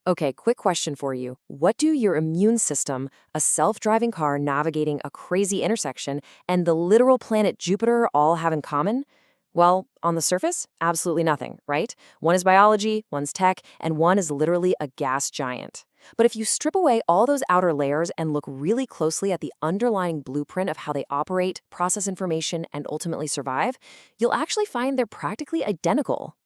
Okay, quick question for you. What do your immune system, a self-driving car navigating a crazy intersection, and the literal planet Jupiter all have in common? Well, on the surface, absolutely nothing, right? One is biology, one's tech, and one is literally a gas giant. But if you strip away all those outer layers and look really closely at the underlying blueprint of how they operate, process information, and ultimately survive, you'll actually find they're practically identical.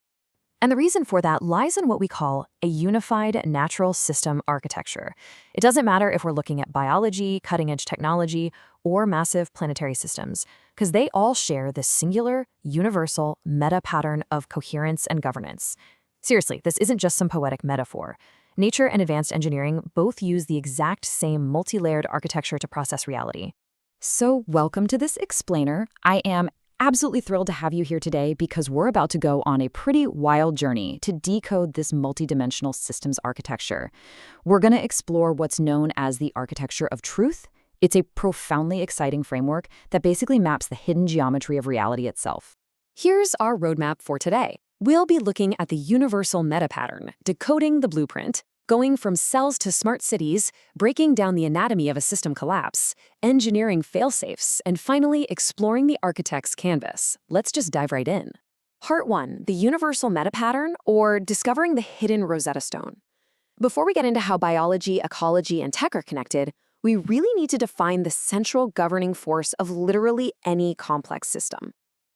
And the reason for that lies in what we call a unified natural system architecture. It doesn't matter if we're looking at biology, cutting-edge technology, or massive planetary systems, because they all share this singular, universal meta-pattern of coherence and governance. Seriously, this isn't just some poetic metaphor. Nature and advanced engineering both use the exact same multi-layered architecture to process reality. So welcome to this explainer. I am absolutely thrilled to have you here today because we're about to go on a pretty wild journey to decode this multidimensional systems architecture. We're going to explore what's known as the architecture of truth. It's a profoundly exciting framework that basically maps the hidden geometry of reality itself. Here's our roadmap for today. We'll be looking at the universal meta-pattern, decoding the blueprint, going from cells to smart cities, breaking down the anatomy of a system collapse, engineering fail-safes, and finally exploring the architect's canvas. Let's just dive right in. Part 1, the universal meta-pattern, or discovering the hidden Rosetta Stone. Before we get into how biology, ecology, and tech are connected, we really need to define the central governing force of literally any complex system.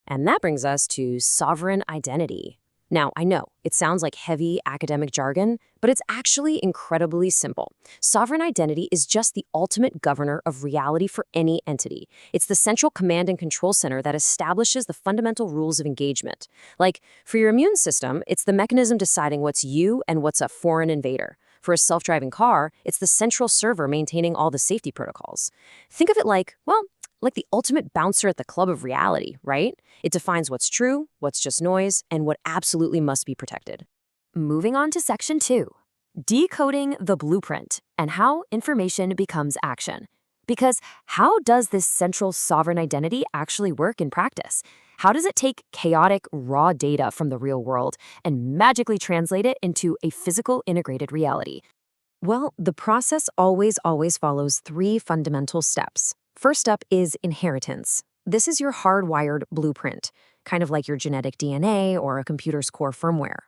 And that brings us to sovereign identity. Now, I know it sounds like heavy academic jargon, but it's actually incredibly simple. Sovereign identity is just the ultimate governor of reality for any entity. It's the central command and control center that establishes the fundamental rules of engagement. Like, for your immune system, it's the mechanism deciding what's you and what's a foreign invader. For a self-driving car, it's the central server maintaining all the safety protocols. Think of it like, well, like the ultimate bouncer at the club of reality, right? It defines what's true, what's just noise, and what absolutely must be protected. Moving on to section 2, decoding the blueprint and how information becomes action. Because how does this central sovereign identity actually work in practice? How does it take chaotic, raw data from the real world and magically translate it into a physical integrated reality? Well, the process always follows 3 fundamental steps. First up is inheritance. This is your hardwired blueprint, kind of like your genetic DNA or a computer's core firmware.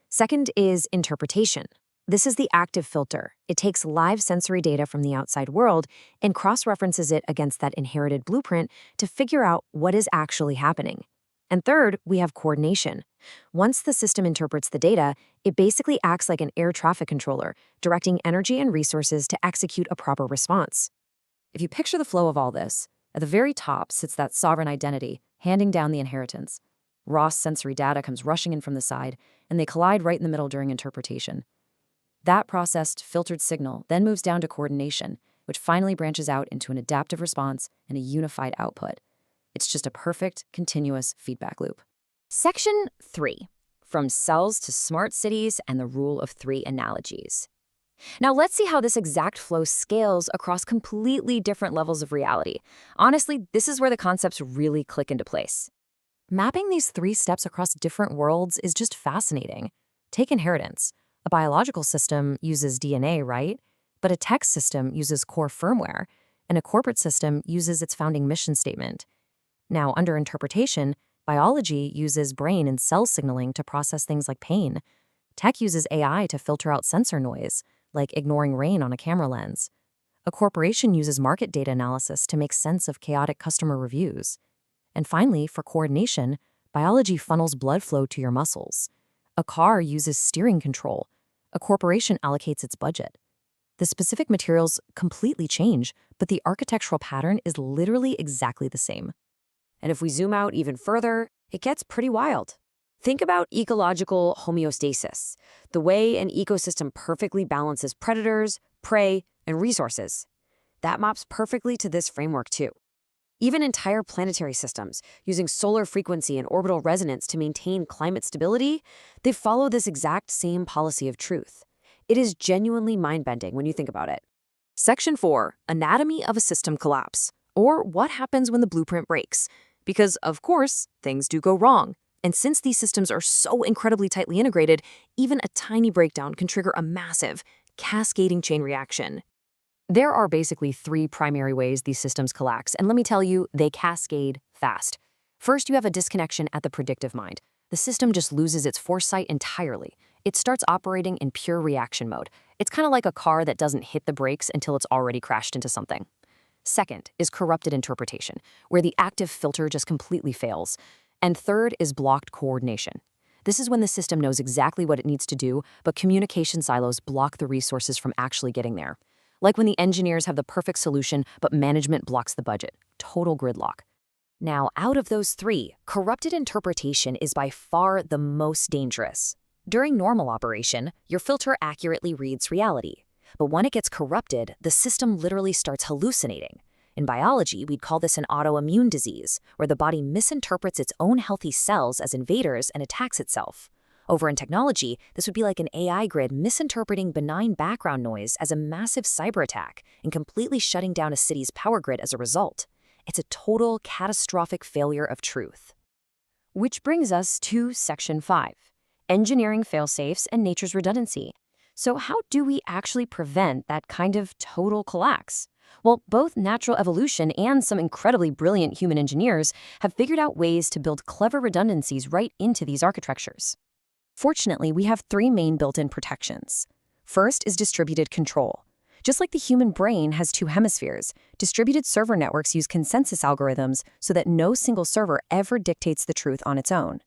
Second is interpretation. This is the active filter. It takes live sensory data from the outside world and cross-references it against that inherited blueprint to figure out what is actually happening. And third, we have coordination. Once the system interprets the data, it basically acts like an air traffic controller, directing energy and resources to execute a proper response. If you picture the flow of all this, at the very top sits that sovereign identity, handing down the inheritance. Raw sensory data comes rushing in from the side, and they collide right in the middle during interpretation. That processed, filtered signal then moves down to coordination, which finally branches out into an adaptive response and a unified output. It's just a perfect, continuous feedback loop. Section 3, from cells to smart cities and the rule of 3 analogies. Now let's see how this exact flow scales across completely different levels of reality. Honestly, this is where the concepts really click into place. Mapping these 3 steps across different worlds is just fascinating. Take inheritance. A biological system uses DNA, right? But a tech system uses core firmware, and a corporate system uses its founding mission statement. Now, under interpretation, biology uses brain and cell signaling to process things like pain. Tech uses AI to filter out sensor noise, like ignoring rain on a camera lens. A corporation uses market data analysis to make sense of chaotic customer reviews. And finally, for coordination, biology funnels blood flow to your muscles. A car uses steering control. A corporation allocates its budget. The specific materials completely change, but the architectural pattern is literally exactly the same. And if we zoom out even further, it gets pretty wild. Think about ecological homeostasis, the way an ecosystem perfectly balances predators, prey, and resources. That maps perfectly to this framework too. Even entire planetary systems, using solar frequency and orbital resonance to maintain climate stability, they follow this exact same policy of truth. It is genuinely mind-bending when you think about it. Section 4, anatomy of a system collapse, or what happens when the blueprint breaks. Because, of course, things do go wrong. And since these systems are so incredibly tightly integrated, even a tiny breakdown can trigger a massive, cascading chain reaction. There are basically three primary ways these systems collapse, and let me tell you, they cascade fast. First, you have a disconnection at the predictive mind. The system just loses its foresight entirely. It starts operating in pure reaction mode. It's kind of like a car that doesn't hit the brakes until it's already crashed into something. Second is corrupted interpretation, where the active filter just completely fails. And third is blocked coordination. This is when the system knows exactly what it needs to do, but communication silos block the resources from actually getting there. Like when the engineers have the perfect solution, but management blocks the budget. Total gridlock. Now, out of those three, corrupted interpretation is by far the most dangerous. During normal operation, your filter accurately reads reality. But when it gets corrupted, the system literally starts hallucinating. In biology, we'd call this an autoimmune disease, where the body misinterprets its own healthy cells as invaders and attacks itself. Over in technology, this would be like an AI grid misinterpreting benign background noise as a massive cyber attack and completely shutting down a city's power grid as a result. It's a total catastrophic failure of truth. Which brings us to Section 5, engineering failsafes and nature's redundancy. So how do we actually prevent that kind of total collapse? Well, both natural evolution and some incredibly brilliant human engineers have figured out ways to build clever redundancies right into these architectures. Fortunately, we have three main built-in protections. First is distributed control. Just like the human brain has two hemispheres, distributed server networks use consensus algorithms so that no single server ever dictates the truth on its own.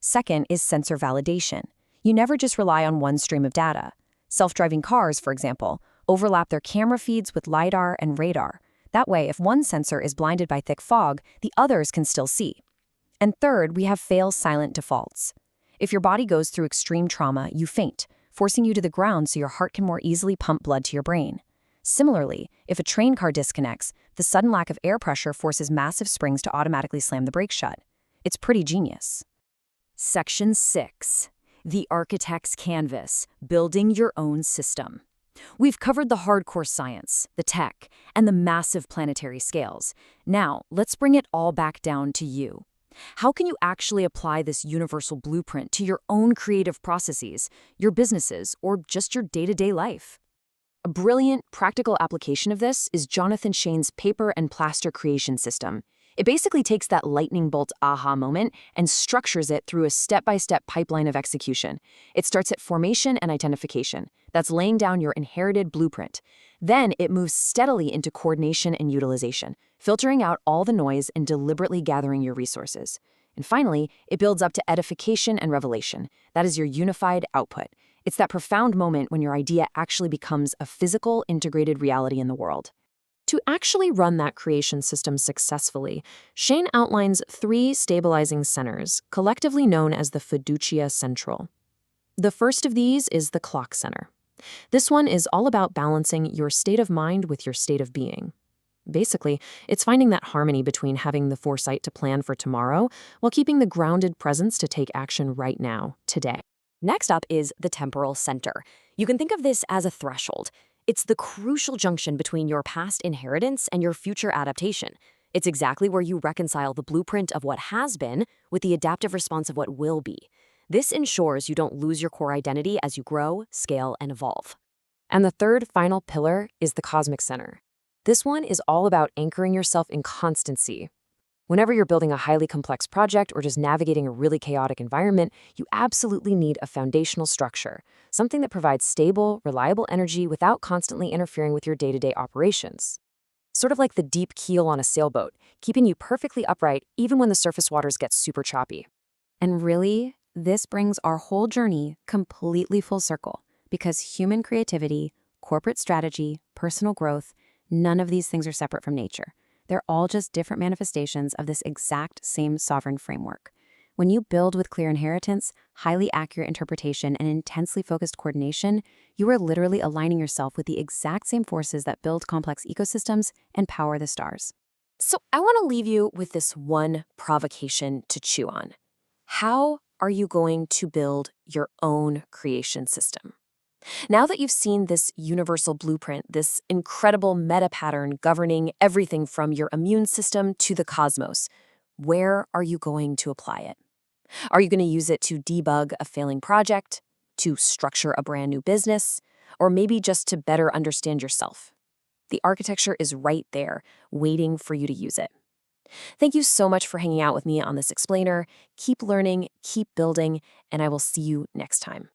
Second is sensor validation. You never just rely on one stream of data. Self-driving cars, for example, overlap their camera feeds with LiDAR and radar. That way, if one sensor is blinded by thick fog, the others can still see. And third, we have fail-silent defaults. If your body goes through extreme trauma, you faint, forcing you to the ground so your heart can more easily pump blood to your brain. Similarly, if a train car disconnects, the sudden lack of air pressure forces massive springs to automatically slam the brakes shut. It's pretty genius. Section 6. The Architect's Canvas, Building Your Own System. We've covered the hardcore science, the tech, and the massive planetary scales. Now, let's bring it all back down to you. How can you actually apply this universal blueprint to your own creative processes, your businesses, or just your day-to-day life? A brilliant, practical application of this is Jonathan Shane's paper and plaster creation system. It basically takes that lightning bolt aha moment and structures it through a step-by-step pipeline of execution. It starts at formation and identification. That's laying down your inherited blueprint. Then it moves steadily into coordination and utilization, filtering out all the noise and deliberately gathering your resources. And finally, it builds up to edification and revelation. That is your unified output. It's that profound moment when your idea actually becomes a physical, integrated reality in the world. To actually run that creation system successfully, Shane outlines three stabilizing centers, collectively known as the fiducia central. The first of these is the clock center. This one is all about balancing your state of mind with your state of being. Basically, it's finding that harmony between having the foresight to plan for tomorrow while keeping the grounded presence to take action right now, today. Next up is the temporal center. You can think of this as a threshold. It's the crucial junction between your past inheritance and your future adaptation. It's exactly where you reconcile the blueprint of what has been with the adaptive response of what will be. This ensures you don't lose your core identity as you grow, scale, and evolve. And the third final pillar is the cosmic center. This one is all about anchoring yourself in constancy. Whenever you're building a highly complex project or just navigating a really chaotic environment, you absolutely need a foundational structure, something that provides stable, reliable energy without constantly interfering with your day-to-day operations. Sort of like the deep keel on a sailboat, keeping you perfectly upright even when the surface waters get super choppy. And really, this brings our whole journey completely full circle, because human creativity, corporate strategy, personal growth, none of these things are separate from nature. They're all just different manifestations of this exact same sovereign framework. When you build with clear inheritance, highly accurate interpretation, and intensely focused coordination, you are literally aligning yourself with the exact same forces that build complex ecosystems and power the stars. So I want to leave you with this one provocation to chew on. How are you going to build your own creation system? Now that you've seen this universal blueprint, this incredible meta pattern governing everything from your immune system to the cosmos, where are you going to apply it? Are you going to use it to debug a failing project, to structure a brand new business, or maybe just to better understand yourself? The architecture is right there, waiting for you to use it. Thank you so much for hanging out with me on this explainer. Keep learning, keep building, and I will see you next time.